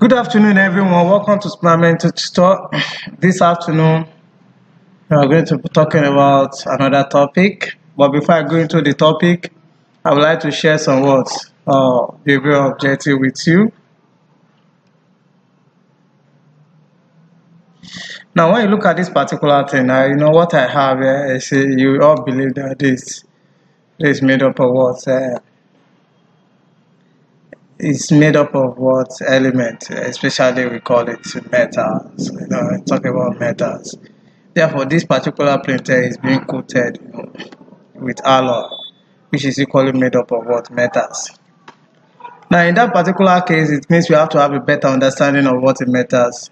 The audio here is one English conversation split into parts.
Good afternoon, everyone. Welcome to Supplemental Tutor. This afternoon, we are going to be talking about another topic. But before I go into the topic, I would like to share some words, be very objective with you. Now, when you look at this particular thing, you know what I have here is you all believe that this is made up of what? It's made up of what element, especially we call it metals. Talk about metals. Therefore, this particular printer is being coated with alloy, which is equally made up of what metals. Now, in that particular case, it means we have to have a better understanding of what it metals.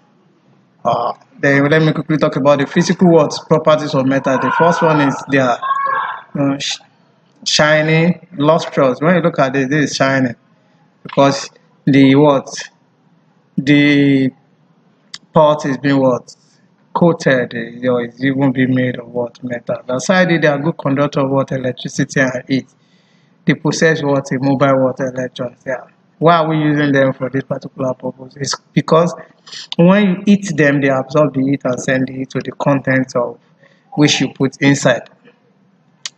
Then let me quickly talk about the physical properties of metal. The first one is their shiny, lustrous. When you look at it, this is shining because the part is being coated, it's even being made of metal. Aside it, they are good conductor of electricity and heat. They possess a mobile electrons. Yeah. Why are we using them for this particular purpose? It's because when you heat them, they absorb the heat and send the heat to the contents of which you put inside.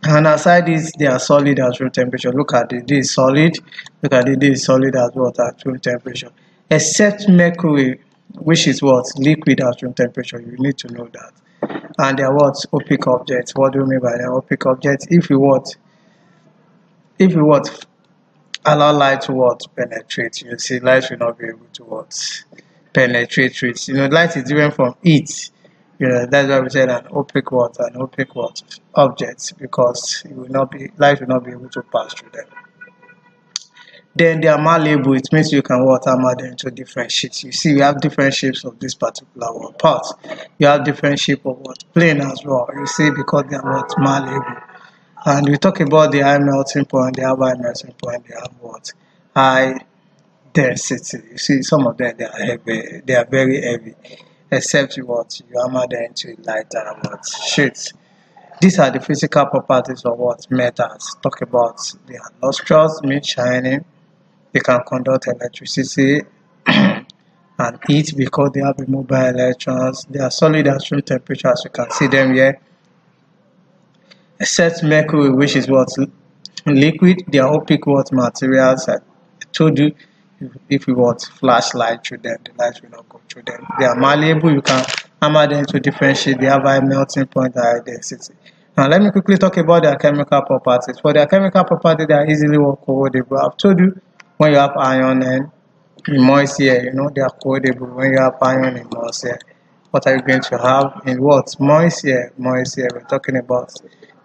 And aside this, they are solid at room temperature. Look at it, this is solid. Look at it, this is solid at at room temperature. Except mercury, which is liquid at room temperature. You need to know that. And they are opaque objects. What do you mean by opaque objects? If you allow light to penetrate, you see light will not be able to penetrate through it. Light is different from heat. That's why we said an opaque objects, because light will not be able to pass through them. Then they are malleable. It means you can hammer them into different shapes. You see, we have different shapes of this particular parts. You have different shape of plane as well. You see, because they are malleable. And we talk about the high melting point. They have high melting point. They have high density. You see, some of them they are heavy. They are very heavy. Except you hammer them into lighter sheets. These are the physical properties of metals. Talk about they are lustrous, means shining. They can conduct electricity and heat because they have mobile electrons. They are solid at room temperature, as you can see them here. Except mercury, which is liquid. They are opaque materials. I told you, if you flashlight through them, the light will not go through them. They are malleable. You can hammer them into different shapes. They have high melting point, high density. Now, let me quickly talk about their chemical properties. For their chemical properties, they are easily corrodable. I've told you, when you have iron and moist air, they are corrodable. When you have iron in moist air, what are you going to have in moist air? Moist air. We're talking about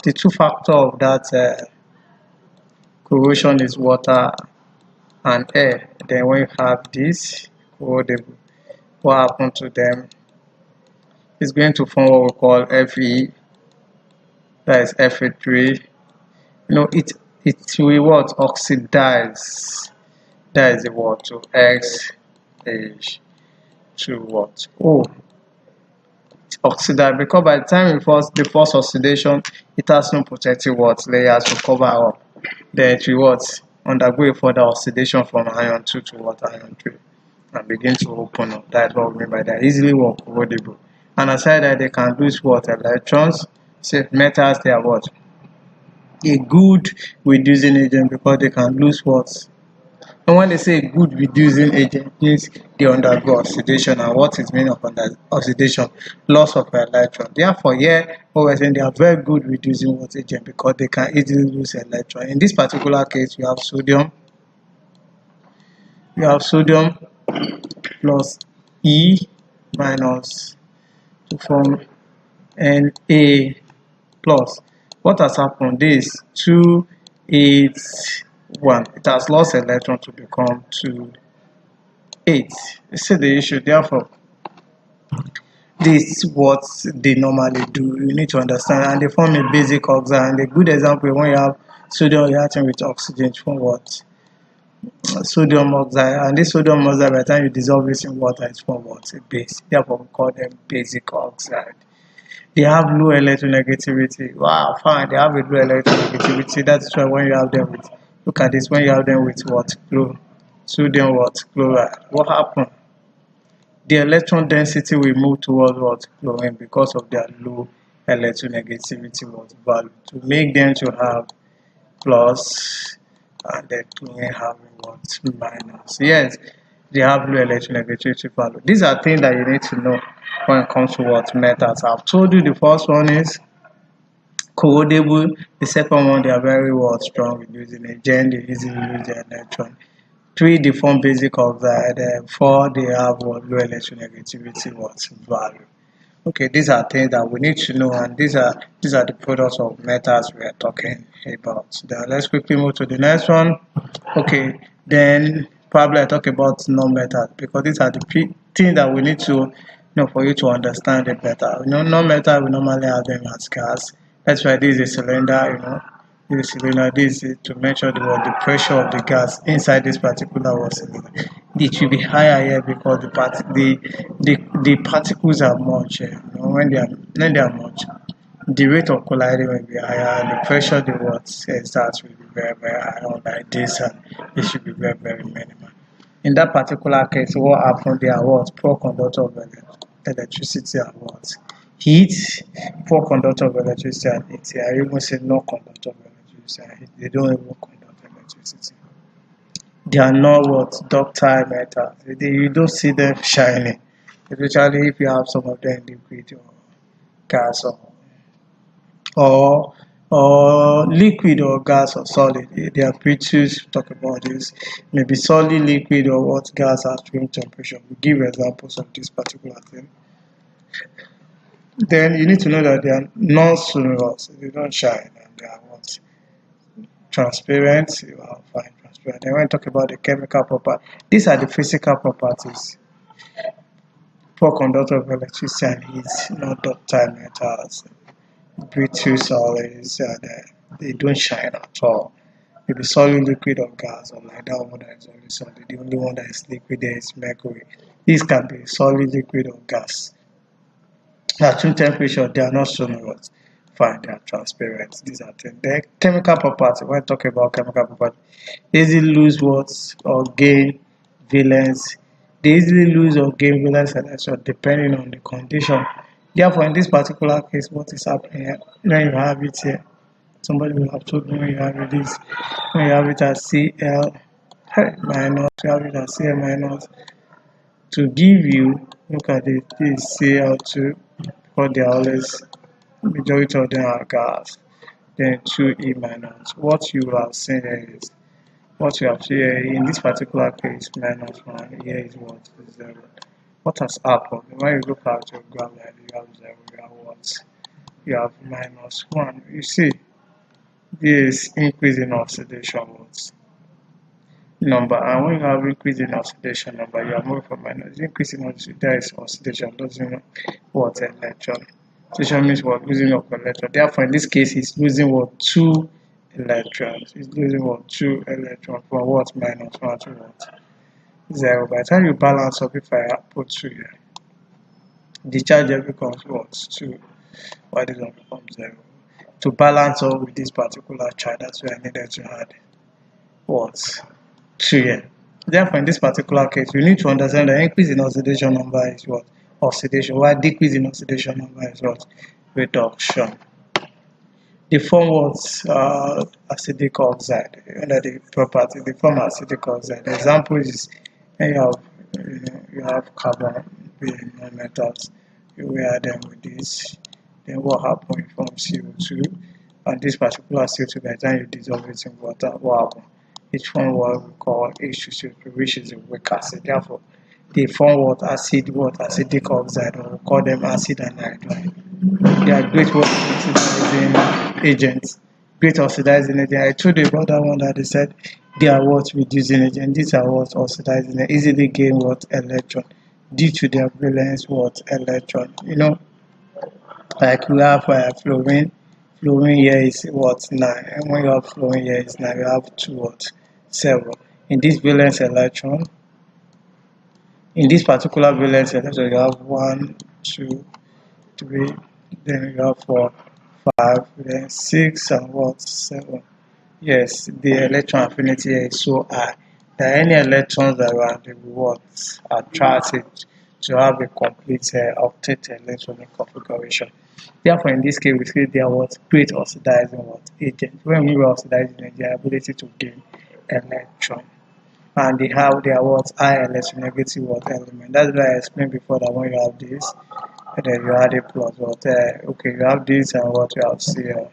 the two factors of that corrosion is water and air. Then when you have this corrodable, what happens to them is going to form what we call Fe. That is Fe3. It will oxidize. That is the word to X H to O. Oxidize, because by the time the first oxidation, it has no protective layers to cover up. Then it will undergo a further oxidation from iron 2 to iron 3 and begin to open up. That's what we mean by that. Easily corrodable. And aside that, they can lose electrons. Say metals, they are a good reducing agent because they can lose And when they say good reducing agent, means they undergo oxidation. And what is meaning of oxidation? Loss of electron. Therefore, what we're saying, they are very good reducing agent because they can easily lose electron. In this particular case, you have sodium. You have sodium plus E minus to form Na plus. What has happened? This 2, 8, 1. It has lost electron to become 2, 8. You see the issue. Therefore, this is what they normally do. You need to understand. And they form a basic oxide. And a good example, when you have sodium reacting with oxygen, from sodium oxide. And this sodium oxide, by the time you dissolve it in water, it's from a base. Therefore, we call them basic oxide. They have low electronegativity. Wow, fine. They have a low electronegativity. That's why when you have them look at this, when you have them with sodium chloride, what happened? the electron density will move towards what? Chlorine, because of their low electronegativity what value, to make them to have plus and then chlorine having what? Minus. Yes, they have low electronegativity value. These are things that you need to know when it comes to what metals. I've told you the first one is corrodable. The second one, they are very what strong in using a gen, they easily lose the electron. 3, they form basic oxide. 4, they have what low electronegativity what value. Okay, these are things that we need to know, and these are the products of metals we are talking about. Then let's quickly move to the next one. Okay, then probably I talk about non-metals, because these are the things that we need to know for you to understand it better. Non-metal we normally have them as gas. That's why this is a cylinder. This cylinder, this is to measure the pressure of the gas inside this particular cylinder. It should be higher here because the particles are much. When they are much, the rate of colliding will be higher, and the pressure the what starts will be very very high, like this, and it should be very very minimal. In that particular case, what happened? They are what poor conductor of electricity and what heat, poor conductor of electricity and heat. I even say no conductor of electricity and heat. They don't even conduct electricity. They are not what ductile metals. You don't see them shining, especially if you have some of them liquid or gas or liquid or gas or solid. They are pretty talk about this. Maybe solid, liquid, or what gas at room temperature. We give examples of this particular thing. Then you need to know that they are non-sonorous. They don't shine, and they are what transparent. You are fine transparent. Then when we talk about the chemical properties, these are the physical properties. Poor conductor of electricity and heat, not ductile metals. Brittle solids, they don't shine at all. Maybe solid, liquid, or gas, or like that one that is only solid. The only one that is liquid there is mercury. These can be solid, liquid, or gas. At room temperature, they are not sonorous. Fine, they are transparent. These are things. The chemical property. When I talk about chemical property, they easily lose what or gain valence. They easily lose or gain valence electron depending on the condition. Therefore, in this particular case, what is happening here? When you have it here, somebody will have told me when you have it this, when you have it as Cl minus, you have it as Cl minus, to give you, look at it, this Cl2, because they are always, majority of them are gas, then 2E minus. What you have seen here is, what you have seen here in this particular case, minus 1, here is what? 0. What has happened? When you look at your graph, like you have 0, you have what? You have minus 1. You see, this increase in oxidation number, and when you have increase in oxidation number, you are moving from minus. Increase in oxidation, there is oxidation, doesn't mean what electron. Oxidation means what? Losing of electron. Therefore, in this case, it's losing what? 2 electrons. It's losing what? 2 electrons from what? Minus 1 to what? 0. By the time you balance up, if I put 2 here, the charge here becomes what? 2. Why does it become 0? To balance up with this particular charge, that's why I needed to add what? 2 here. Therefore, in this particular case, we need to understand the increase in oxidation number is what? Oxidation. While decrease in oxidation number is what? Reduction. They form what? Acidic oxide. Under the property, they form acidic oxide. The example is you have carbon being non-metals. You wear them with this. Then what happens? You form CO2. And this particular CO2, by the time you dissolve it in water, what happens? It forms what we call H2CO2, which is a weak acid. Therefore, they form what? Acid, what? Acidic oxide, or we call them acid anhydride. They are great oxidizing agents. Great oxidizing agents. I told you about that one that they said they are what? Reducing agents. These are what? Oxidizing. They easily gain what? Electron due to their valence what? Electron. Like we have fluorine. Fluorine here is what? 9. And when you have fluorine here is 9, you have 2 what? 7. In this valence electron, in this particular valence electron, you have 1, 2, 3, then you have 4, 5, then 6, and what? 7. Yes, the electron affinity here is so high that any electrons that are they will what? Attract it to have a complete octet electronic configuration. Therefore, in this case, we see they are what great oxidizing what agent. When we were oxidizing, their ability to gain electron, and they have their what high electronegativity what element. That's why I explained before that when you have this, and then you add a plus what okay, you have this and what you have Cl.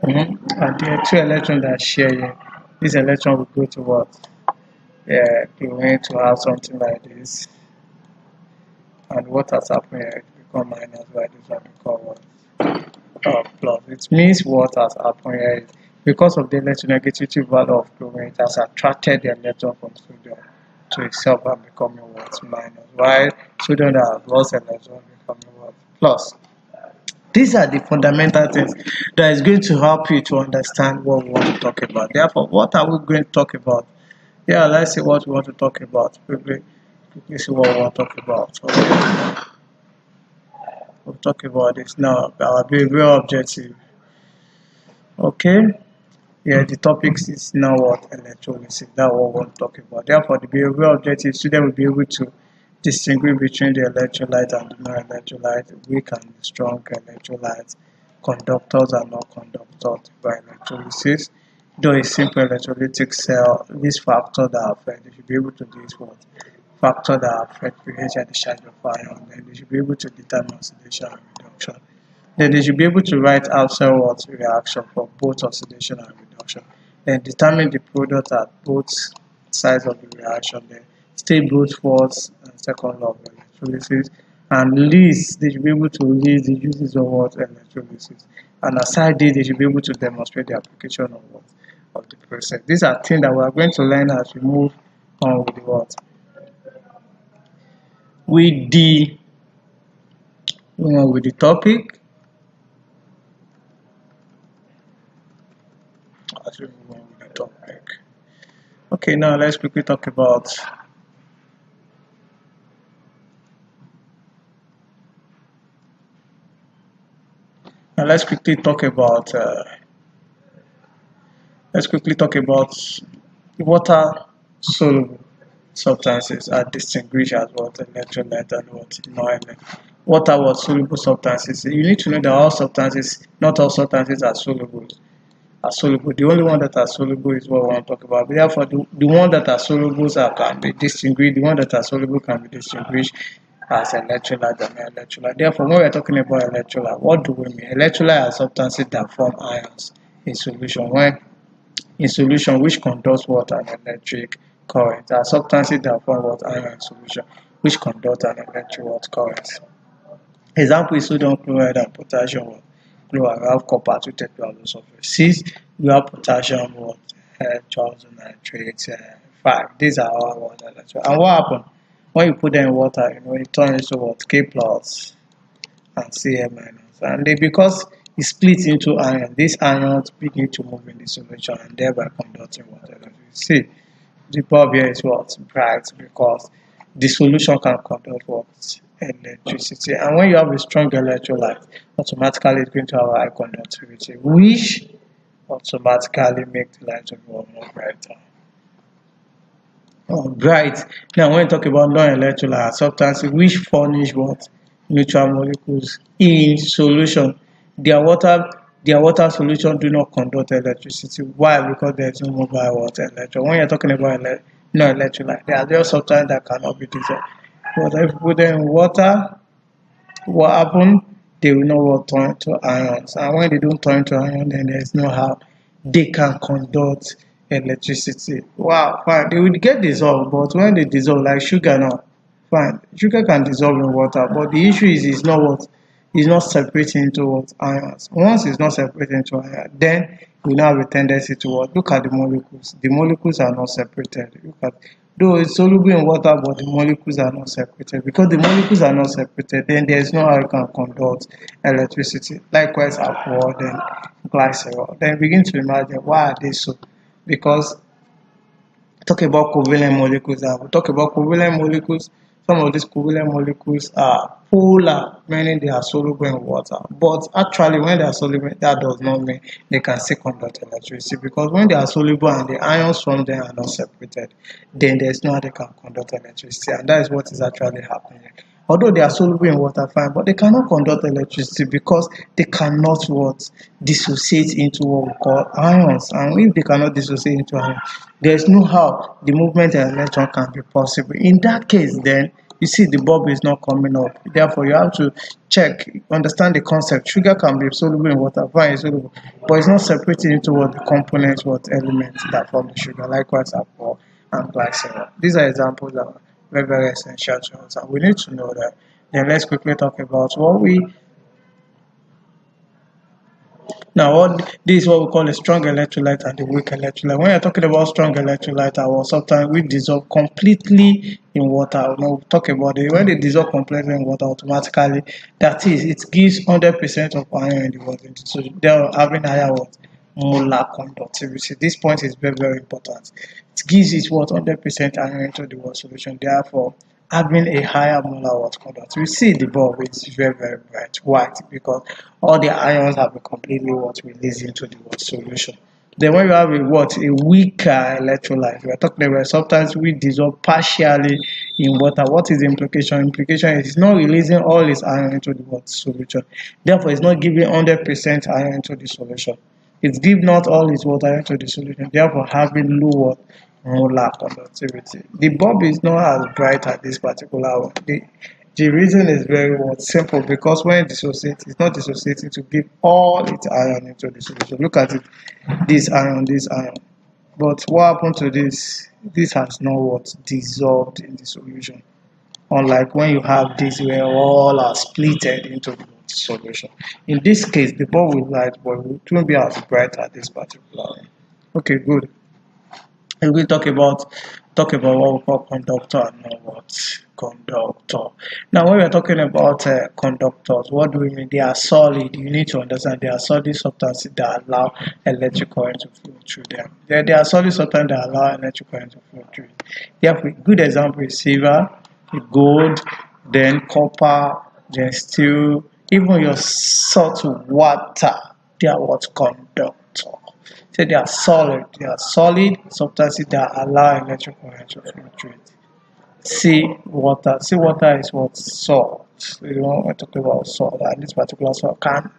And there are two electrons that share here. This electron will go to what? Chlorine to have something like this. And what has happened here? It become minus, why this one become what? Plus. It means what has happened here is because of the electronegativity value of chlorine, it has attracted the electron from sodium to itself and becoming what? Minus. While sodium that has lost electron becoming what? Plus. These are the fundamental things that is going to help you to understand what we want to talk about. Therefore, what are we going to talk about? Yeah, let's see what we want to talk about. Quickly see what we want to talk about. Okay. We'll talk about this now. Our behavioral objective. Okay. Yeah, the topic is now what? Electrolysis. That's what we want to talk about. Therefore, the behavioral objective, student will be able to distinguish between the electrolyte and the non-electrolyte, weak and strong electrolytes, conductors and non-conductors by electrolysis. Though a simple electrolytic cell, this factor that affect, they should be able to do is what? Factor that affect pH and discharge of ion, then they should be able to determine oxidation and reduction. Then they should be able to write outside what reaction for both oxidation and reduction. Then determine the product at both sides of the reaction. Then state both first and second law of electrolysis. And list, they should be able to list the uses of what electrolysis. And aside this, they should be able to demonstrate the application of what of the process. These are things that we are going to learn as we move on with the what with the topic. As we move on with the topic. Okay, now let's quickly talk about water soluble substances are distinguished as what electrolyte and what non-electrolyte. What are what soluble substances? You need to know that all substances, not all substances are soluble. The only one that are soluble is what we want to talk about. But therefore, the one that are soluble can be distinguished. The one that are soluble can be distinguished as electrolyte and non-electrolyte. Therefore, when we are talking about electrolyte, what do we mean? Electrolyte are substances that form ions in solution. When in solution, which conducts water and electric current. Are substances that form what ion in solution, which conduct an electric current. Example is sodium chloride and potassium chloride. We have copper 2 tetrasulfate 6. We have potassium Charles nitrate 5. These are all water electrolytes. And what happens when you put them in water? It turns into what K plus and Cl minus. And because it splits into ions, these ions begin to move in the solution and thereby conducting water. See, the bulb here is what bright because the solution can conduct what electricity. And when you have a strong electrolyte, automatically it's going to have a high conductivity, which automatically makes the light of more brighter. Bright. Now, when we talk about non-electrolyte substances which furnish what neutral molecules in solution, their water solution do not conduct electricity. Why? Because there is no mobile water electron. When you're talking about non-electrolyte, there are just substances that cannot be dissolved. But if you put them in water, what happens? They will not turn to ions. And when they don't turn to ions, then there is no how they can conduct electricity. Wow, fine. They will get dissolved, but when they dissolve, like sugar now, fine. Sugar can dissolve in water, but the issue is it's not separating into what ions. Once it's not separating into ions, then we now have a tendency to what? Look at the molecules. The molecules are not separated. Though it's soluble in water, but the molecules are not separated. Because the molecules are not separated, then there is no how you can conduct electricity. Likewise, alcohol, then glycerol. Then begin to imagine why are they so? Because talk about covalent molecules. We talk about covalent molecules. Some of these covalent molecules are polar, meaning they are soluble in water. But actually, when they are soluble, that does not mean they can still conduct electricity. Because when they are soluble and the ions from them are not separated, then there is no how they can conduct electricity. And that is what is actually happening. Although they are soluble in water, fine, but they cannot conduct electricity because they cannot what dissociate into what we call ions. And if they cannot dissociate into ions, there is no how the movement of electron can be possible. In that case, then you see the bulb is not coming up. Therefore, you have to check, understand the concept. Sugar can be soluble in water, fine, it's soluble, but it's not separated into what the components, what elements that form the sugar. Likewise, alcohol and glycerol. These are examples that are very, very essential to us, and we need to know that. Then let's quickly talk about what we now. What this is what we call a strong electrolyte and a weak electrolyte. When you're talking about strong electrolyte, or sometimes we dissolve completely in water. We talk about it when they dissolve completely in water automatically. That is, it gives 100% of iron in the water, so they're having higher what molar conductivity. This point is very, very important. It gives it what 100% iron into the water solution. Therefore, having a higher molar water conductivity. We see the bulb is very, very bright white because all the ions have been completely what released into the water solution. Then when you have a weaker electrolyte, we are talking about sometimes we dissolve partially in water. What is the implication? Implication is it's not releasing all its iron into the water solution. Therefore, it's not giving 100% iron into the solution. It gives not all its water into the solution, therefore having lower molar conductivity. The bulb is not as bright at this particular one. The reason is very simple, because when it dissociates, it's not dissociating to give all its iron into the solution. Look at it, this iron, this iron. But what happened to this? This has not dissolved in the solution. Unlike when you have this where all are splitted into the solution. In this case, the bulb will light, but it won't be as bright at this particular one. Okay, good. And we talk about what we call conductor and not what conductor. Now, when we are talking about conductors, what do we mean? They are solid. You need to understand they are solid substances that allow electric current to flow through them. They are solid substances that allow electric current to flow through. Therefore, a good example is silver, gold, then copper, then steel, even your salt water. They are what conductor. So they are solid substances that allow electric current to flow through it. Sea water is what salt. You know, we're talking about salt, and this particular salt can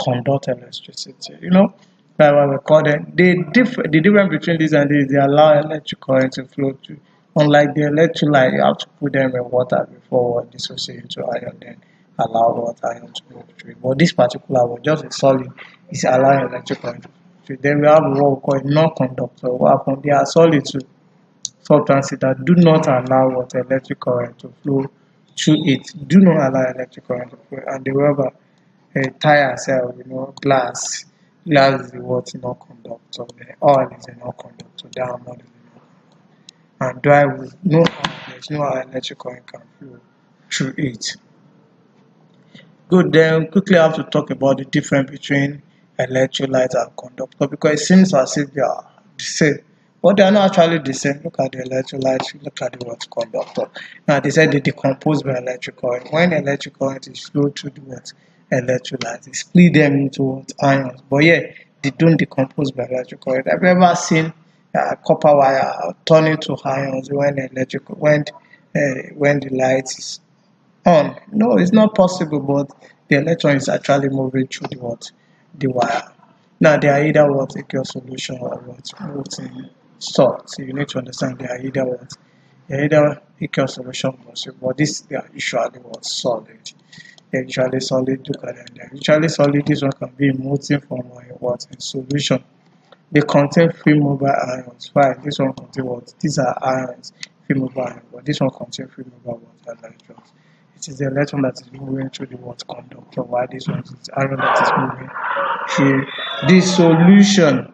conduct electricity. You know, that's why we call them. The difference between these and these, they allow electric current to flow through. Unlike the electrolyte, you have to put them in water before dissociate into iron, then allow water ion to move through. But this particular one, just a solid, is allowing electric current to flow through. Then we have what we call a non-conductor. What happens? They are solid too. Substances that do not allow electric current to flow through it. Do not allow electric current to flow. And the rubber, tire cell, glass. Glass is what non-conductor. The oil is a non-conductor. Diamond is a non-conductor. And dry wood, there's no electric current can flow through it. Good. Then quickly have to talk about the difference between electrolyte and conductor, because it seems as if they are the same. But they are not actually the same. Look at the electrolyte, look at the conductor. Now they said they decompose by electric current. When electric current is flowed through the electrolyte, they split them into ions. But yeah, they don't decompose by electric current. Have you ever seen copper wire turn into ions when the light is on? No, it's not possible, but the electron is actually moving through the wire. Now they are either aqueous solution or molten salt. So you need to understand they are either aqueous solution, but they are usually solid. They're usually solid. Look at them. They're usually solid. This one can be in molten form or in solution. They contain free mobile ions. Fine. This one contains These are ions, free mobile ions, but this one contains free mobile electrons. It is the electron that is moving through the conductor, while this one is the ion that is moving through the solution.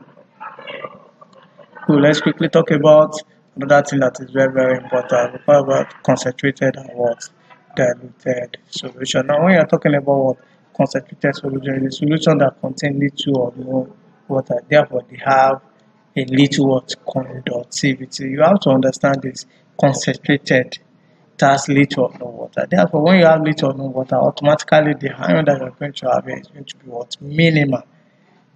So let's quickly talk about another thing that is very, very important. We talk about concentrated and diluted solution. Now, when you're talking about concentrated solution, it's a solution that contains little or no water. Therefore, they have a little conductivity. You have to understand this. Concentrated, it has little or no water. Therefore, when you have little or no water, automatically the ion that you're going to have is going to be minimal.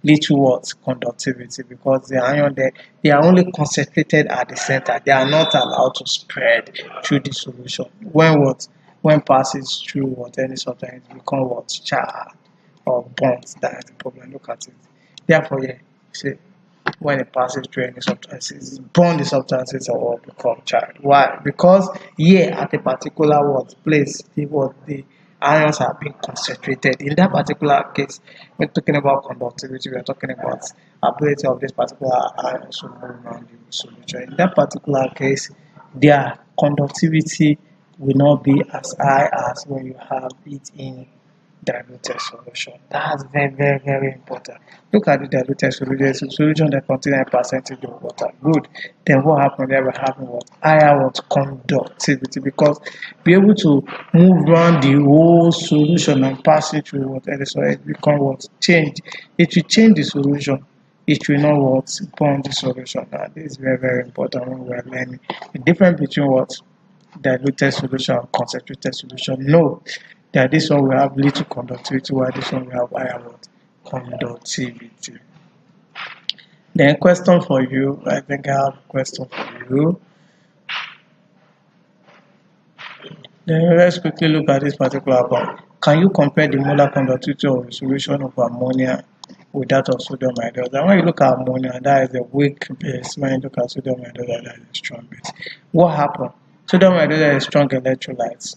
Little conductivity, because the ion they are only concentrated at the center. They are not allowed to spread through the solution. When when passes through what any substance it become what charred or burnt. That is the problem. Look at it. Therefore, yeah, see, when it passes through any substances, burn the substances or become charred. Why? Because here at a particular what place, the ions are being concentrated. In that particular case, we're talking about conductivity, we're talking about ability of this particular ions to move around the solution. In that particular case, their conductivity will not be as high as when you have it in diluted solution. That's very important. Look at the diluted solution. It's a solution that contains a percentage of water. Good. Then what happened there? We're having what? Higher what? Conductivity, because be able to move around the whole solution and pass it through what? And so it become what? Change. It will change the solution. It will not what? Burn the solution. Now, this is very important when we're learning the difference between what? Diluted solution and concentrated solution. No, that this one will have little conductivity, while this one will have higher what? Conductivity. Then question for you. I think I have a question for you. Then let's quickly look at this particular one. Can you compare the molar conductivity of a solution of ammonia with that of sodium hydroxide? And when you look at ammonia, that is a weak base. When you look at sodium hydroxide, that is a strong base. What happened? Sodium hydroxide is strong electrolytes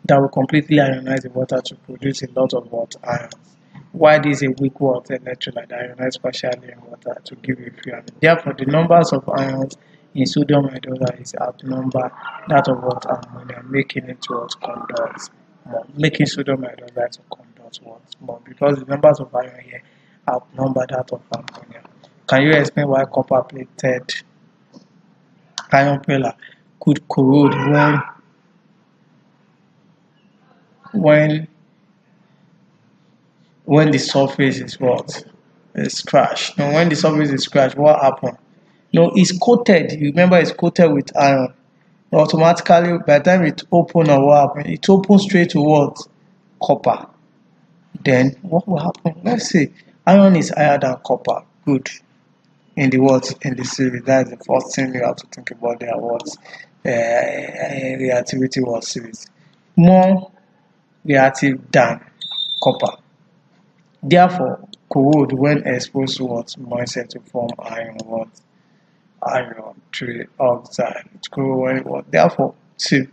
that will completely ionize the water to produce a lot of water ions. Why this is a weak water electrolyte that ionizes partially in water to give you free ion. Therefore, the numbers of ions in sodium hydroxide is outnumber that of what ammonia, making it to what conduct more, making sodium hydroxide to conduct what more, because the numbers of ion here outnumber that of ammonia. Can you explain why copper plated ion pillar could corrode when the surface is what? Is scratched. Now when the surface is scratched, what happens? No, it's coated. You remember it's coated with iron. Automatically, by the time it opens or what happens, it opens straight to what? Copper. Then what will happen? Let's say iron is higher than copper. Good. In the what? In the series. That is the first thing you have to think about there. What? Reactivity was series. More reactive than copper. Therefore, corrode when exposed to what? Moisture to form iron what? Iron trioxide. It corrode when it what? Therefore, see,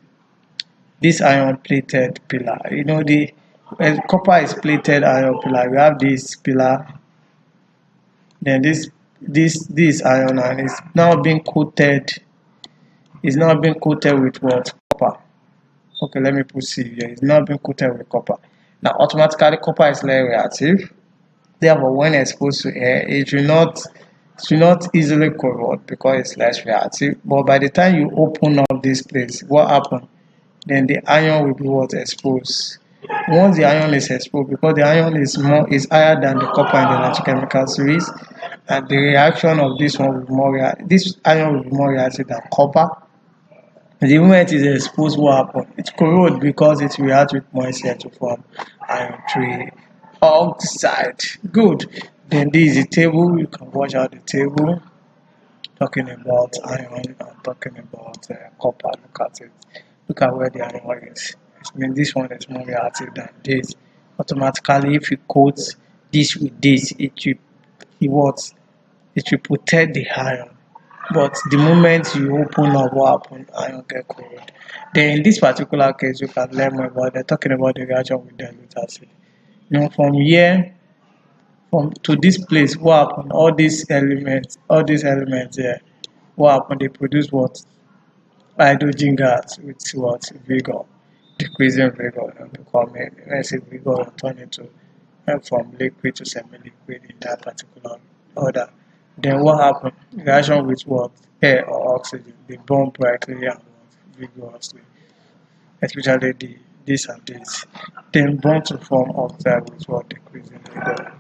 this iron plated pillar, you know, the copper is plated iron pillar. We have this pillar, then this iron, and it's now being coated. It's now being coated with what? Copper. Okay, let me put C here. It's now being coated with copper. Now, automatically, copper is less reactive. Therefore, when exposed to air, it will not easily corrode because it's less reactive. But by the time you open up this place, what happens? Then the iron will be what? Exposed. Once the iron is exposed, because the iron is higher than the copper in the electrochemical series, and the reaction of this one will be more this iron will be more reactive than copper. The moment it is exposed, what happens? It corrodes because it reacts with moisture to form iron trioxide. Good. Then this is the table. You can watch out the table. Talking about iron and talking about copper. Look at it. Look at where the iron is. I mean, this one is more reactive than this. Automatically, if you coat this with this, it will protect the iron. But the moment you open up, what happens? Iron get corroded. Then in this particular case, you can learn more about. They're talking about the reaction with dilute acid. You know, from here, to this place, what happened? All these elements here, what happened? They produce what? Hydrogen gas with what? Vigor, decreasing vigor, becoming, let's say vigor turn into from liquid to semi-liquid in that particular order. Then what happened? Reaction with what? Air or oxygen. They burn brightly and vigorously, especially this and this. Then burn to form oxide with what? Decreasing vigor.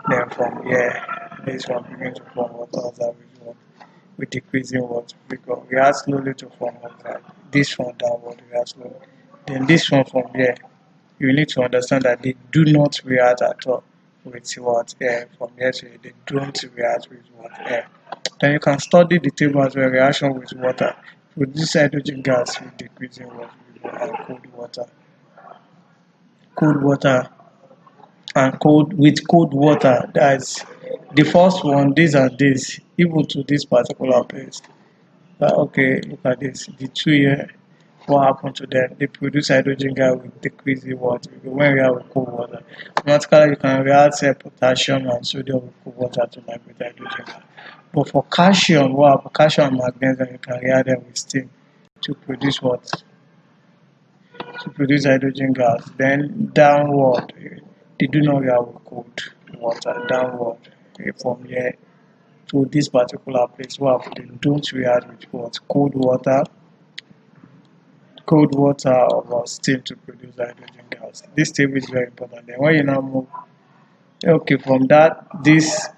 Then from here, this one begins to form what? Oxide with what? With decreasing what? Vigor. React slowly to form oxide. This one downward, react slowly. Then this one from here, you need to understand that they do not react at all with what? Air. From here to here, they don't react with what? Air. Then you can study the table as well. Reaction with water. Produce hydrogen gas with decreasing what? And cold water. cold water and cold water. That's the first one. These and this, even to this particular place. Okay, look at this. The two here, what happened to them? They produce hydrogen gas with decrease the water. When we have cold water, automatically you can react say potassium and sodium with cold water to liberate hydrogen gas. But for calcium, what calcium and magnesium, you can react them with steam to produce what? To produce hydrogen gas. Then downward, they do not react with cold water. Downward, from here to this particular place, what they don't react with what? Cold water or steam to produce hydrogen gas. This table is very important. Then when you now move, okay, from that this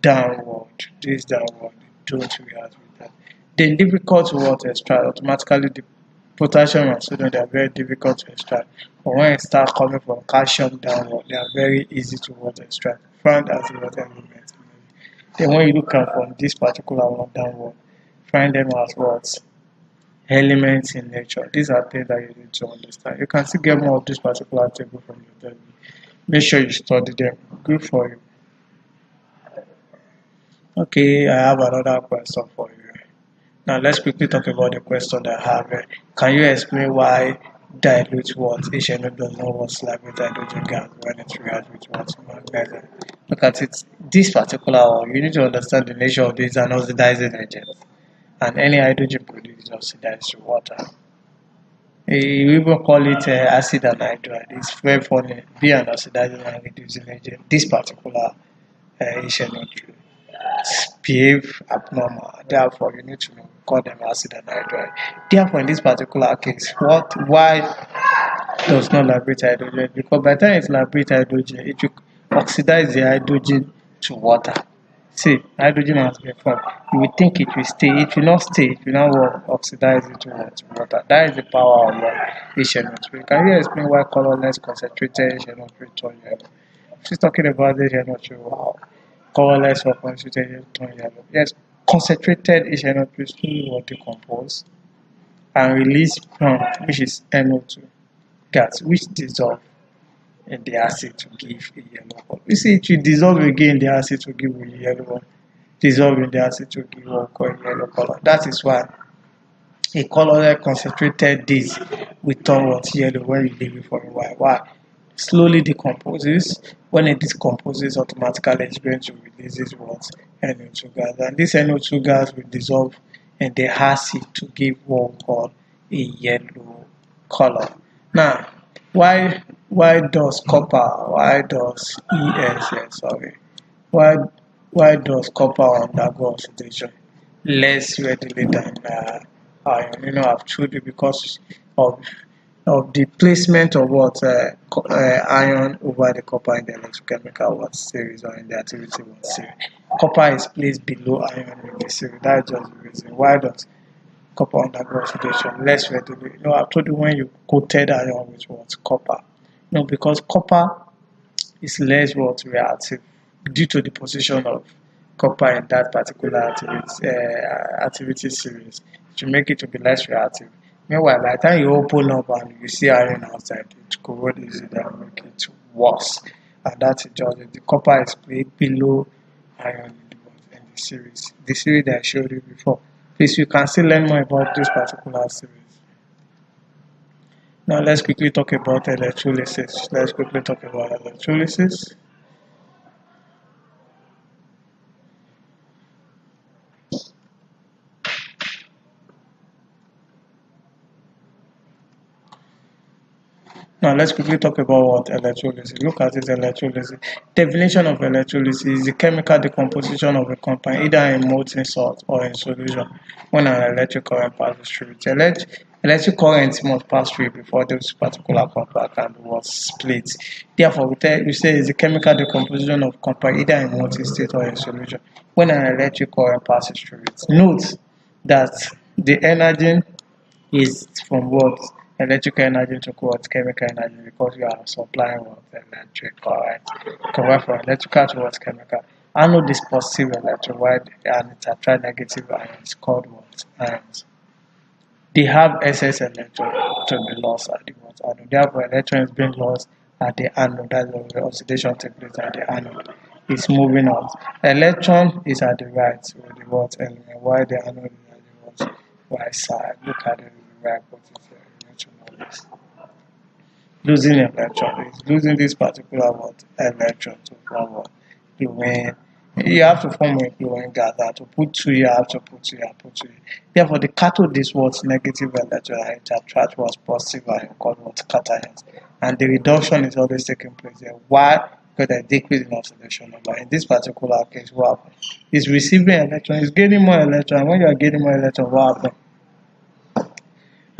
downward, don't react with that. Then difficult to what extract automatically the potassium and sodium they are very difficult to extract. But when it starts coming from calcium downward, they are very easy to what extract. Found as a water element. Then when you look at from this particular one downward, find them as what? Elements in nature. These are things that you need to understand. You can still get more of this particular table from your table. Make sure you study them. Good for you. Okay, I have another question for you. Now let's quickly talk about the question that I have here. Can you explain why dilute what? HNO does not work like with hydrogen gas when it reacts with what? Magnesium. Look at it. This particular one, you need to understand the nature of this an oxidizing agent. And any hydrogen produced is oxidized to water. We even call it acid anhydride. It's very funny. Be an oxidizing and reducing agent. This particular HNO2 behave abnormal. Therefore, you need to know, call them acid anhydride. Therefore, in this particular case, why does not liberate hydrogen? Because by the time it liberates hydrogen, it will oxidize the hydrogen to water. See, hydrogen has been formed. You will think it will stay. It will not stay. It will not oxidize it to water. That is the power of HNO3. Can you explain why colorless concentrated HNO3 turn yellow? She's talking about the HNO3. Wow. Colorless or concentrated turn yellow. Yes, concentrated HNO3 slowly will decompose and release prompt, which is NO2 gas, which dissolve in the acid to give a yellow color. You see, it will dissolve again in the acid to give a yellow one. Dissolve in the acid to give a yellow color. That is why a colorless concentrated this will turn what yellow when you leave it for a while. Why? Slowly decomposes. When it decomposes, automatically it's going to release what? NO2 gas. And this NO2 gas will dissolve in the acid to give what we call a yellow color. Now, why does copper undergo oxidation less readily than iron? I've told you because of the placement of iron over the copper in the electrochemical series or in the activity series. Copper is placed below iron in the series. That's just the reason. Why does copper undergo oxidation less readily? I've told you when you coated iron with copper. Because copper is less reactive due to the position of copper in that particular activity series to make it to be less reactive. Meanwhile, by the time you open up and you see iron outside, it corrode easily and make it worse. And that's just it. The copper is placed below iron in the series. The series that I showed you before. Please, you can still learn more about this particular series. Now let's quickly talk about electrolysis. Now let's quickly talk about what electrolysis. Look at this electrolysis. Definition of electrolysis is the chemical decomposition of a compound either in molten salt or in solution when an electric current passes through it. Electric current must pass through before this particular compound can be split. Therefore, we say it's the chemical decomposition of compound either in molten state or in solution when an electric current passes through it. Note that the energy is from what? Electrical energy to what? Chemical energy, because you are supplying what? Electric current. Convert from electrical to what? Chemical. Anode is positive electrolyte and it attracts negative ions called what? Ions. They have excess electron to be lost at the what? Anode. Therefore, electron is being lost at the anode. That's where the oxidation takes place at the anode. It's moving out. Electron is at the right with the what element, while the anode is at the what right side. Look at it on the right, what is the electron always losing electron. It's losing this particular what electron to form what chlorine. You have to form a chlorine gas. To put two here, I have to put two here, put two here. Therefore, the cathode is what negative electron and it attracts what's positive ion called what cations. And the reduction is always taking place there. Why? Because there decrease in oxidation number. In this particular case, what happens? It's receiving electron, it's gaining more electron. When you are getting more electron, what happens?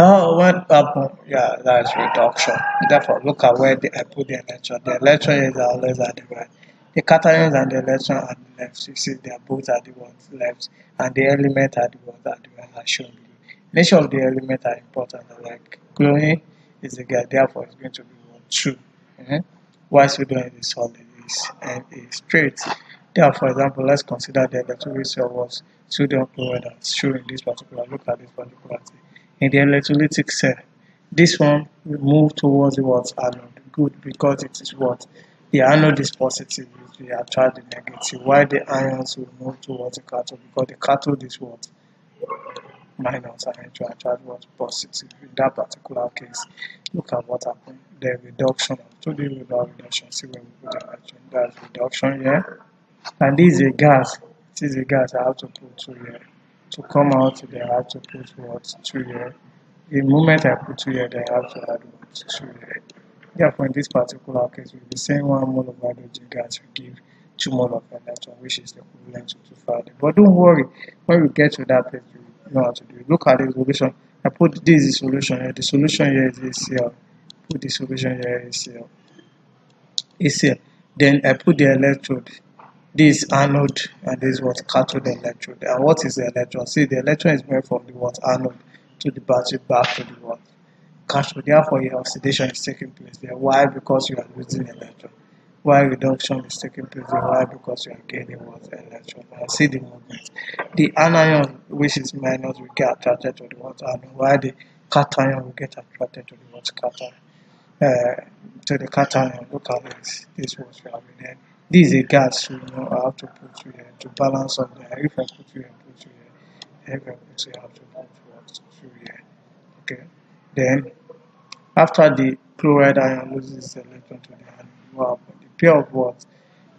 Oh, what happened? Yeah, that's reduction. Therefore, look at where I put the electron. The electron is always at the right. The cations and the electron at the left. You see, they are both at the one left, and the element at the one at the right are shown below. Nature of the element are important. Like chlorine is the gas, therefore it's going to be 1, 2. Why sodium is solid and is straight. Therefore, for example, let's consider the electrolysis of what sodium chloride as shown in this particular. Look at this particular thing. In the electrolytic cell, this one will move towards the what anode. Good, because it is what the anode is positive, it will attract the negative, while the ions will move towards the cathode because the cathode is what minus and it will attract what positive. In that particular case, look at what happened. The reduction of 2D without reduction. See when we put the electron, that's reduction here. And this is a gas. This is a gas. I have to put 2 here. To come out, they have to put what 2 here. The moment I put 2 here, they have to add what 2 here. Therefore, in this particular case, we'll be saying 1 mole of hydrogen gas will give 2 mole of electron, which is equivalent to 2 farad. But don't worry, when we get to that place, you know how to do it. Look at the solution. I put this is the solution here. The solution here is ACl. Put the solution here ACl. ACl. Then I put the electrode. This anode and this is what cathode electrode. And what is the electron? See, the electron is moving from the what anode to the battery back to the what cathode. Therefore, your oxidation is taking place there. Why? Because you are losing electron. Why reduction is taking place there? Why? Because you are gaining what electron. And see the movement. The anion, which is minus, will get attracted to the what anode. While the cation will get attracted to the what cation. To the cation. Look at this. This was we have there. This is a gas, so you know I have to put you here to balance up there. If I put you here, put you here. If I put you here, I have to put what you here. Okay. Then after the chloride ion loses its electron to the anode, what happens? The pair of what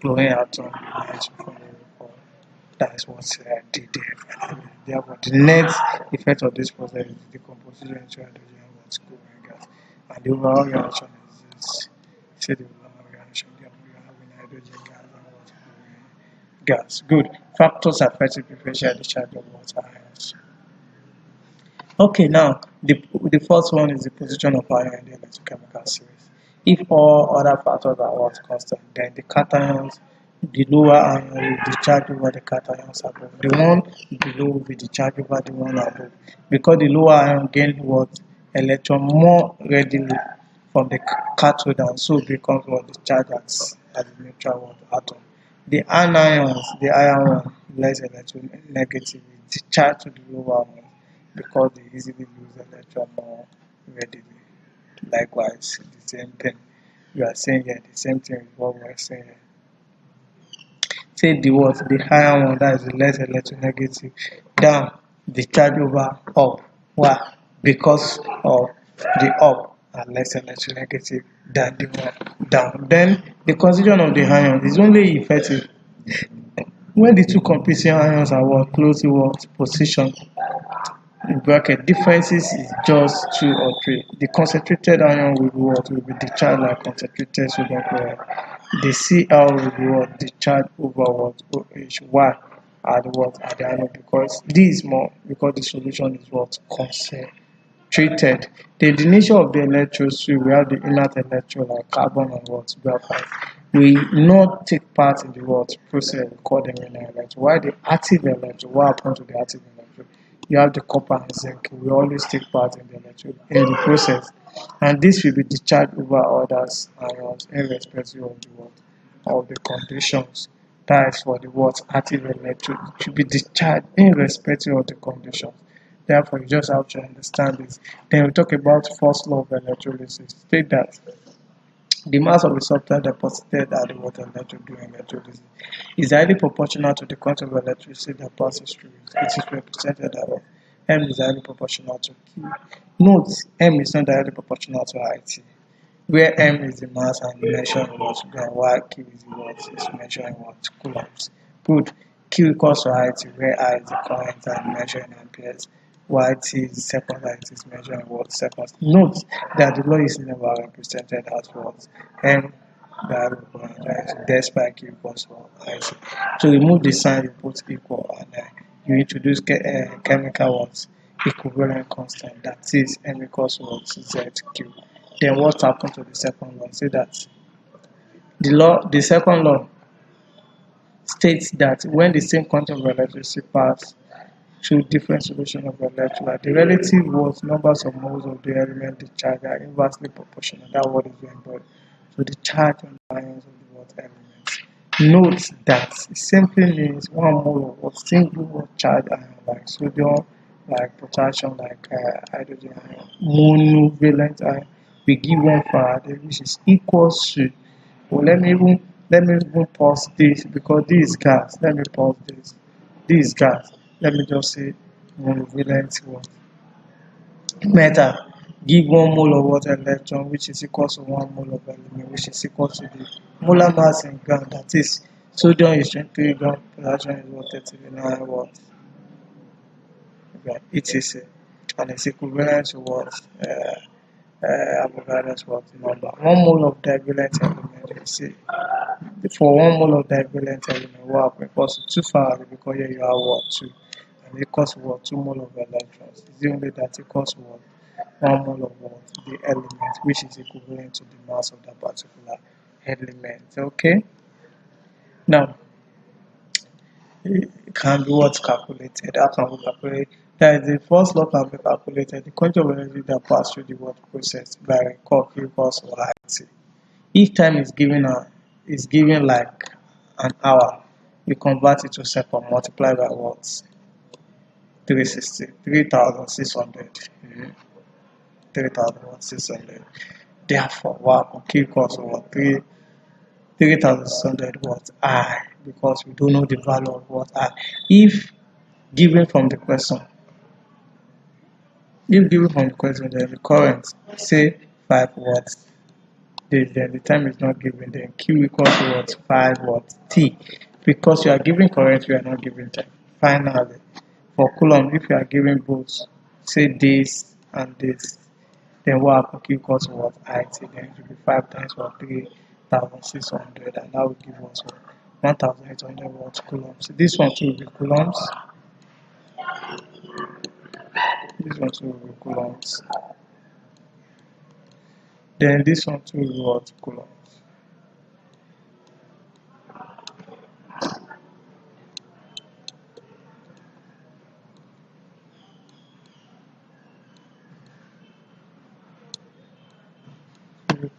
chlorine atom unites from the report. That is what I did there. Therefore, the net effect of this process is the decomposition into hydrogen and what's chlorine gas. And the overall reaction is this. See the overall reaction. Gas. Good. Factors affecting preferential discharge of water ions. Okay, now the first one is the position of ion in the electrochemical series. If all other factors are what constant, then the cations, the lower ion will discharge over the cations above. The one below will be discharged over the one above. Because the lower ion gain what electron more readily from the cathode and so becomes what discharged as the neutral atom. The anions, the iron one, less electronegative, is discharged to the lower one because they easily lose electron more readily. Likewise, the same thing. You are saying here, the same thing is what we are saying here. Say the what? The higher one, that is the less electronegative, down, discharge over up. Why? Because of the up are less electronegative than the one down. Then the constitution of the ion is only effective when the two competing ions are what closely positioned in bracket. Differences is just 2 or 3. The concentrated ion will be what will be discharged like concentrated sodium chloride. The Cl will be what discharged over what OH. Why? At the anode, because this is more because the solution is what concentrated. The nature of the electrodes, we have the inert electrode like carbon and what graphite. We not take part in the what process we call them inert electrode. Why the active electrode? What happens to the active electrode? You have the copper and zinc. We always take part in the electrode in the process, and this will be discharged over others ions irrespective of the what of the conditions. That is for the what active electrode. It should be discharged irrespective of the conditions. Therefore, you just have to understand this. Then we talk about first law of electrolysis. Take that. The mass of a substance deposited at the water electrode during electrolysis is highly proportional to the quantity of electricity that passes through it. It is represented as M is highly proportional to Q. Note, M is not directly proportional to IT, where M is the mass and measured in what gram, while Q is the what is measured in what coulombs. Put Q equals to IT, where I is the current and measured in amperes, while T is the second and it is measured in what seconds. Note that the law is never represented as what M despite Q equals to IT. To remove the sign, you put equal and you introduce chemical what equivalent constant, that is M equals to what ZQ. Then what happened to the second law? Say that the second law states that when the same quantity of electricity pass through different solutions of electrolyte, the relative what numbers of moles of the element discharge are inversely proportional. That word is very important. So the charge on the ions of the what element. Note that it simply means one mole of what single what charge ion like sodium, like potassium, like hydrogen ion, monovalent ion, we give 1 farad, which is equals to. Well, let me even pause this because this is gas. Let me pause this. This is gas. Let me just say monovalent what metal give 1 mole of water electron, which is equal to 1 mole of element, which is equal to the molar mass in gram. That is sodium is 23 gram, potassium is what 39 what etc. And it's equivalent to what Avogadro's what number. 1 mole of divalent element, you see, for 1 mole of divalent element, what equals to 2 farad because here you have what 2, and it equals to what 2 mole of electrons. It's only that equals to what 1 mole of what the element, which is equivalent to the mass of that particular element. Okay. Now it can be what's calculated. How can we calculate? That is the first law can be calculated. The quantity of energy that passes through the work process by Q equals to IT. If time is given like an hour, you convert it to second, multiply by what? 360, 3,600. 3,600. Therefore, wow, Q equals to what? 3,600 what? I, because we don't know the value of what I. If given from the question, then the current, say 5 watts, then the time is not given, then Q equals to what? 5 what? T. Because you are giving current, you are not giving time. Finally, for coulomb, if you are giving both, say this and this, then what happens? Q equals to what? IT. Then it will be 5 times what? 3,600, and that will give us what? 1,800 watts coulombs. So this one too will be coulombs. This one too will be coulombs. Then this one too will be what? Coulombs.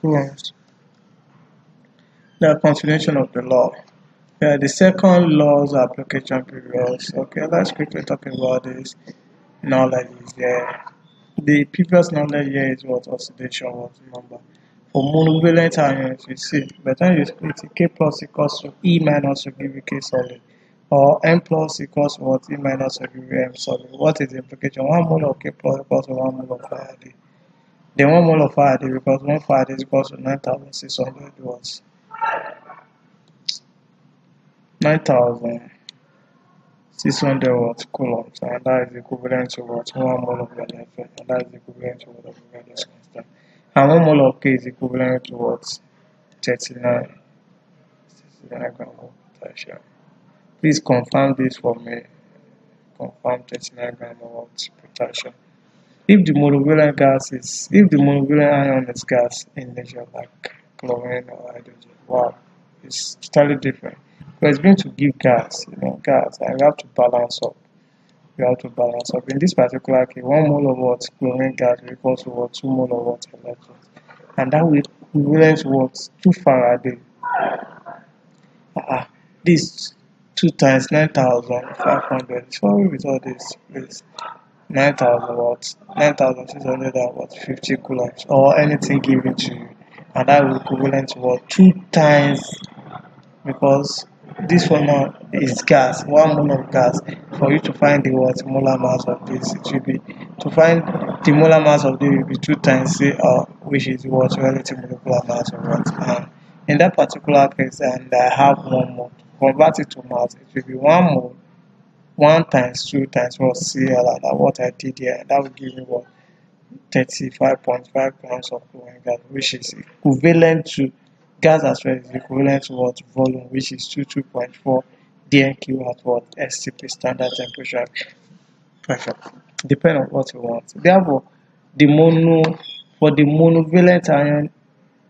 Coulombs. The continuation of the law. The second law's application periods. Okay, let's quickly talk about this knowledge is there. The previous knowledge here is what oxidation was number. For monovalent ions, you see, by the time you split it, K plus equals to E minus will give you K solid, or M plus equals to what? E minus will give you M solid. What is the implication? 1 mole of K plus equals to 1 mole of Faraday. Then 1 mole of Faraday, because 1 Faraday is equals to 9,600 watts. 9,600 watts coulombs, and that is equivalent to what? 1 mole of electron, and that is equivalent to what? Avogadro's constant. And 1 mole of K is equivalent to what? 39 gram of potassium. Please confirm this for me. Confirm 39 gram of potassium. If the monovalent ion is gas in nature, like chlorine or hydrogen, wow, it's totally different. Because it's going to give gas, gas, and you have to balance up. In this particular case, 1 mole of what? Chlorine gas equals to what? 2 mole of what? Electrons. And that will equivalent to what? 2 Faraday. This 2 times 9,500. Sorry with all this, please. 9,000 watts, 9,600 watts, 50 coulombs, or anything given to you. and that will equivalent to what? 2 times, because this one now is gas, 1 mole of gas. For you to find the what molar mass of this, it will be, to find the molar mass of this will be 2 times, say, which is what relative molecular mass of what. And in that particular case, and I have 1 mole, convert it to mass, it will be 1 mole, 1 times 2 times what Cl, and what I did here, and that will give me what 35.5 grams of chlorine gas, which is equivalent to gas as well, is equivalent to what volume, which is 22.4 dnq at what STP, standard temperature pressure, depending on what you want. Therefore, the monovalent ion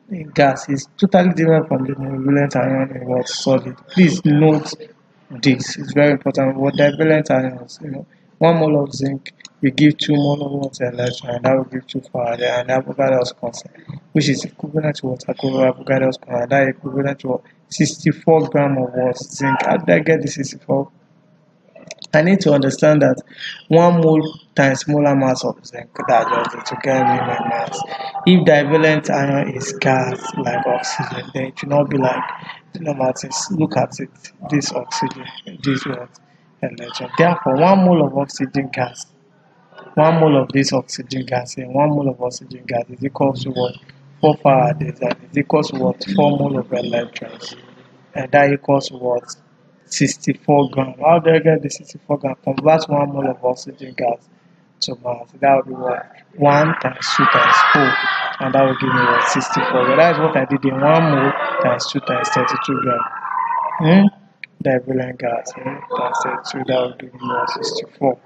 in gas is totally different from the monovalent ion in what solid. Please note this, it's very important. What divalent ions, 1 mole of zinc will give 2 mole of water electron, and that will give 2 Faraday, and Avogadro's constant, which is equivalent to what Avogadro's constant, that is equivalent to what 64 grams of what zinc. How did I get the 64? I need to understand that 1 mole times molar mass of zinc, that just to get me my mass. If divalent ion is gas like oxygen, then it will not be like matters. Look at it. This oxygen, this what electron. Therefore, 1 mole of oxygen gas, 1 mole of this oxygen gas, and 1 mole of oxygen gas is equal to what 4 Faradays, and is equal to what 4 mole of electrons, and that equals to what 64 grams. How do I get the 64 grams? Convert 1 mole of oxygen gas to mass. That will be what 1 times 2 times 4, and that will give me what 64. But that is what I did in 1 mole times 2 times 32 grams. Divalent gas times 32, that will give me what 64.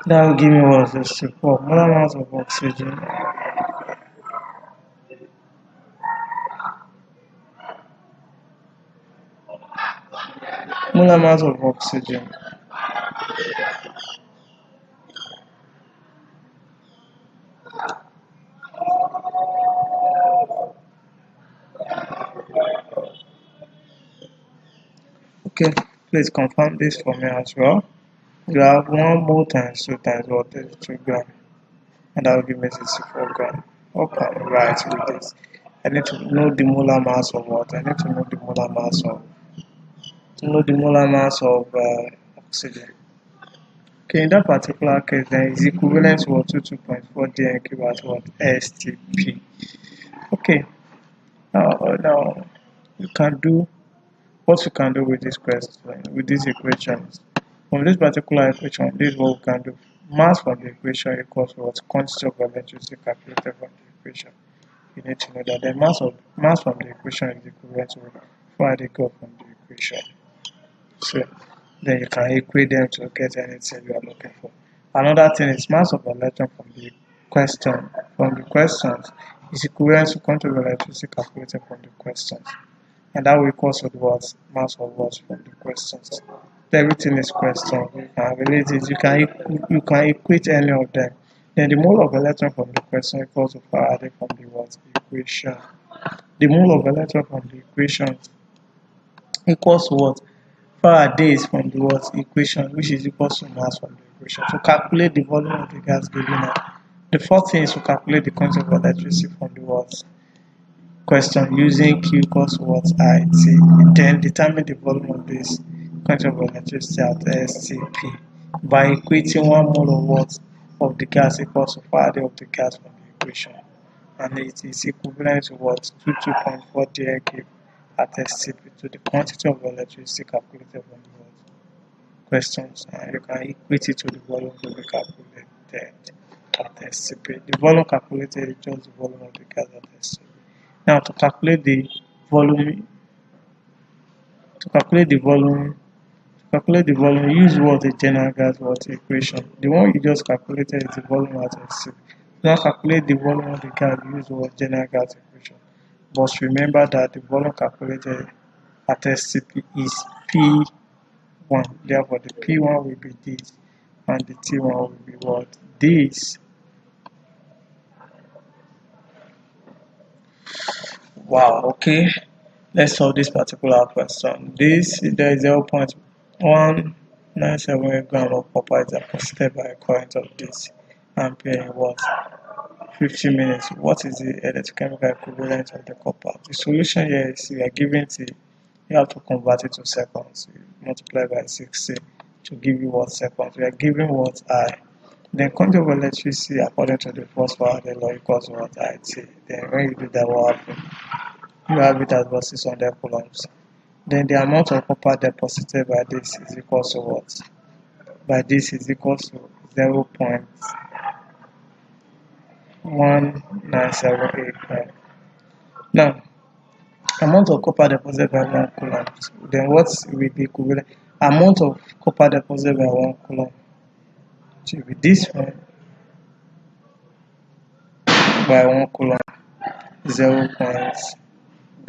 That will give me what 64. Molar mass of oxygen. Molar mass of oxygen. Okay, please confirm this for me as well. You have 1 mole times 2 times what 32 grams, and that will give me 64 grams. Okay, right with this. I need to know the molar mass of what? I need to know the molar mass of oxygen. Okay, in that particular case, then is equivalent to what 22.4 dnq at what STP. Okay, now you can do what you can do with this question, with these equations. From this particular equation, this is what we can do. Mass from the equation equals to what quantity of electricity calculated from the equation. You need to know that the mass from the equation is equivalent to Faraday go from the equation. So then you can equate them to get anything you are looking for. Another thing is mass of electron from the questions is equivalent to quantity of electricity calculated from the questions. And that will equal to what mass of what from the questions. Everything is question. You can relate it. You can equate any of them. Then the mole of electron from the question equals to Faraday from the what equation. The mole of electron from the equation equals to what Faraday's from the what equation, which is equal to mass from the equation. To calculate the volume of the gas given out, the fourth thing is to calculate the quantity of electricity from the what question using Q equals to what IT. Then determine the volume of this quantity of electricity at STP by equating 1 mole of what of the gas equals to Faraday of the gas from the equation, and it is equivalent to what 22.4 dnq at STP to the quantity of electricity calculated from the what questions, and you can equate it to the volume to be calculated at STP. The volume calculated is just the volume of the gas at STP. Now to calculate the volume, use what the general gas water equation. The one you just calculated is the volume at STP. Now calculate the volume of the gas, use what general gas equation. But remember that the volume calculated at STP is P1. Therefore the P1 will be this, and the T1 will be what? This. Wow, okay. Let's solve this particular question. There is 0.197 gram of copper is deposited by a current of this. ampere in what? 50 minutes. What is the electrochemical equivalent of the copper? The solution here is we are given T, you have to convert it to seconds. You multiply by 60 to give you what seconds. We are given what I. Then quantity of electricity according to the first power of the law equals what IT. Then when you do that, what happens? You have it as what 600 coulombs. Then the amount of copper deposited by this is equal to what? By this is equal to 0.1978. Now, amount of copper deposited by 1 coulomb. Then what will be equivalent? Amount of copper deposited by 1 coulomb should be this one by 1 coulomb, 0.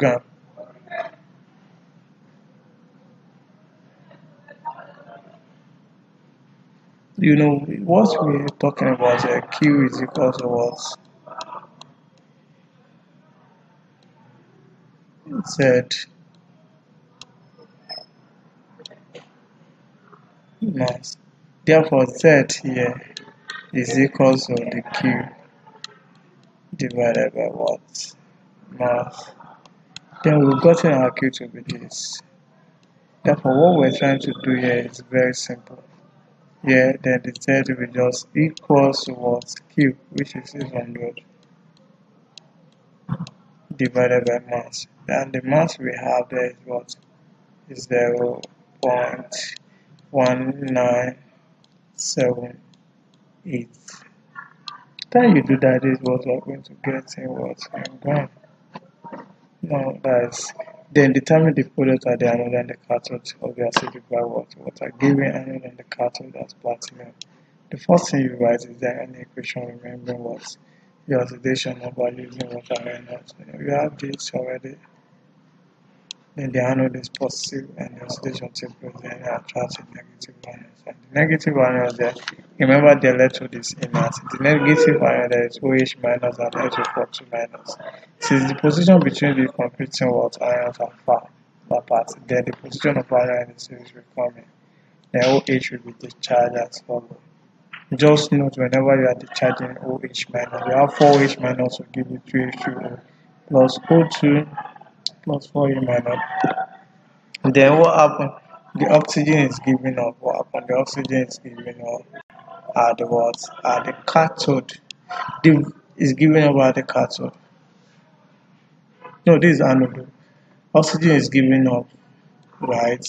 gram. You know what we're talking about here, Q is equal to what? Z mass. Therefore, Z here is equal to the Q divided by what? Mass. Then we've gotten our Q to be this. Therefore, what we're trying to do here is very simple. Here, then the Z will be just equals to what? Q, which is 600 divided by mass. And the mass we have there is what? Is 0.1978. Then you do that, is what we're going to get in what? In gram. Now that's then determine the product at the anode and the cathode of the acidic by water. Giving anode and the cathode as platinum. The first thing you write is the ionic equation, remembering what the oxidation number using water ions. You have this already. Then the anode is positive and the oxidation temple then attracts the negative ions. And the negative ions there, remember the electrode is inert. The negative ion there is OH minus and SO42 minus. Since the position between the competing what ions are far apart, then the position of ion in the series will come in. Then OH will be discharged as follows. Just note whenever you are discharging OH minus, you have 4OH minus will give you 3H2O plus O2 plus 4E minus. Then what happened? The oxygen is giving up. What happened? The oxygen is giving up at the what? At the cathode. Is giving up at the cathode. No, this is anode. Oxygen is giving up, right?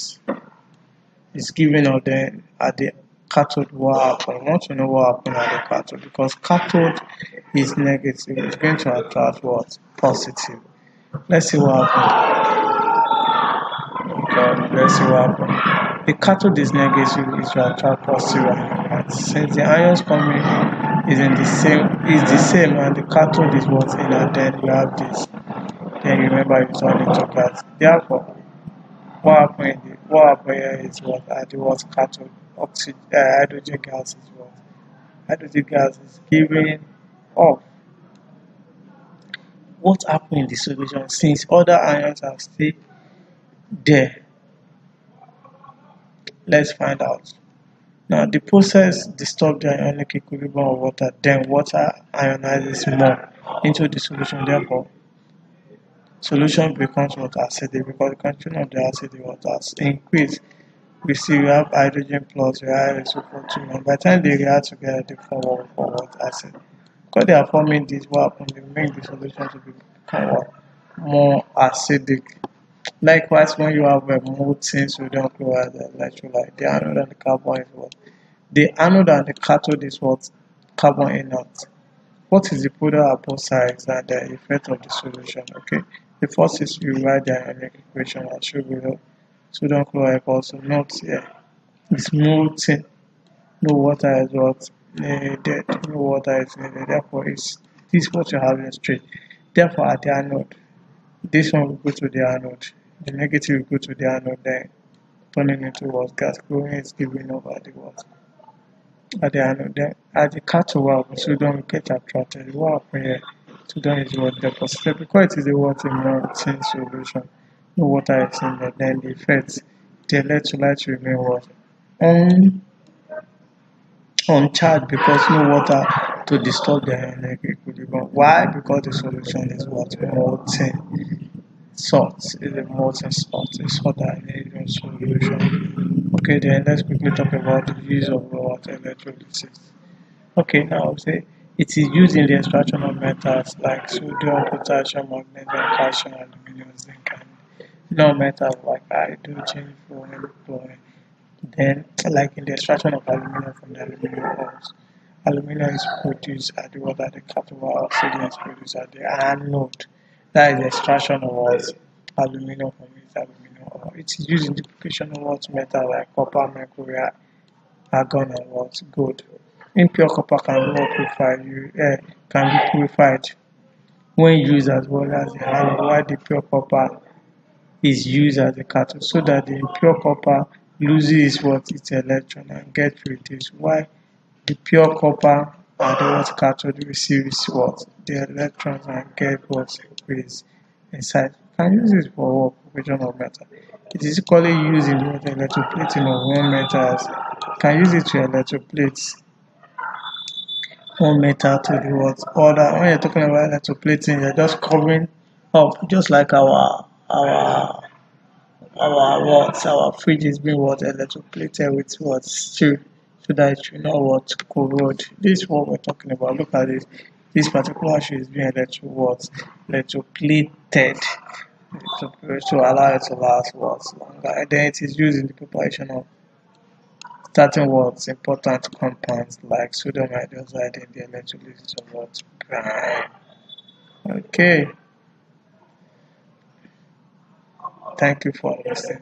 It's giving up then at the cathode. What happened? I want to know what happened at the cathode because cathode is negative. It's going to attract what? Positive. Let's see what happened. Let's see what happened. The cathode is negative, it will attract positive ion. And since the ions coming is the same, and the cathode is what's in, and then you have this. Then remember you turn into gas. Therefore, what happened here is what at the what cathode hydrogen gas is what? Hydrogen gas is giving off. What happened in the solution since other ions are still there? Let's find out. Now the process disturbs the ionic equilibrium of water, then water ionizes more into the solution, therefore solution becomes what? Acidic, because the concentration of the acid water has increased. We see we have hydrogen plus SO42, and by the time they react together they form what? Acid. Because they are forming this, what happens? They make the solution to become what? More acidic. Likewise, when you have a molten sodium chloride electrolyte, the anode and the carbon is what? The anode and the cathode is what? Carbon inert. What is the product at both sides and the effect of the solution? Okay, the first is you write the ionic equation as shown below. Sodium chloride also note here. It's molten. No water is what? Needed. No water is needed. Therefore, this is what you have in straight. Therefore, at the anode, this one will go to the anode. The negative will go to the anode, then turning into what? Gas. Chlorine is giving over the what? At the anode. Then at the cathode, sodium will get attracted. What happens here? Sodium is what? Deposited because it is a what? A molten solution. No water is in there. Then the effect, the electrolyte remain what? Uncharged because no water to disturb the ionic equilibrium. Why? Because the solution is what? Molten salt. Is a molten salt. It's salt that needs in solution. Okay, then let's quickly talk about the use of what? Electrolysis. Okay, now say it is used in the extraction of metals like sodium, potassium, magnesium, calcium, aluminum, zinc, and non-metals like hydrogen, fluorine, chlorine. Then, like in the extraction of aluminum from the aluminum ores, aluminum is produced at the water, the cathode, while oxygen is produced at the anode. That is the extraction of what? Aluminum from its aluminum ore. It is used in the preparation of what metal like copper, mercury, argon, and what? Gold. Impure copper can be can be purified when used as well as the anode, while the pure copper is used as a cathode, so that the impure copper loses what its electron and gets reduced, while the pure copper and the what cathode receives what the electrons and get what is inside. You can use it for what preparation of metal. It is equally used in the electroplating of one metals. You can use it to electroplate one metal to the what other. When you're talking about electroplating, you're just covering up, just like our fridge is being what electroplated with what steel, so that it will not what corrode. This is what we're talking about. Look at this. This particular shoe is being electroplated to allow it to last what longer. And then it is used in the preparation of certain what important compounds like sodium hydroxide in the electrolysis of what brine. Okay, thank you for listening.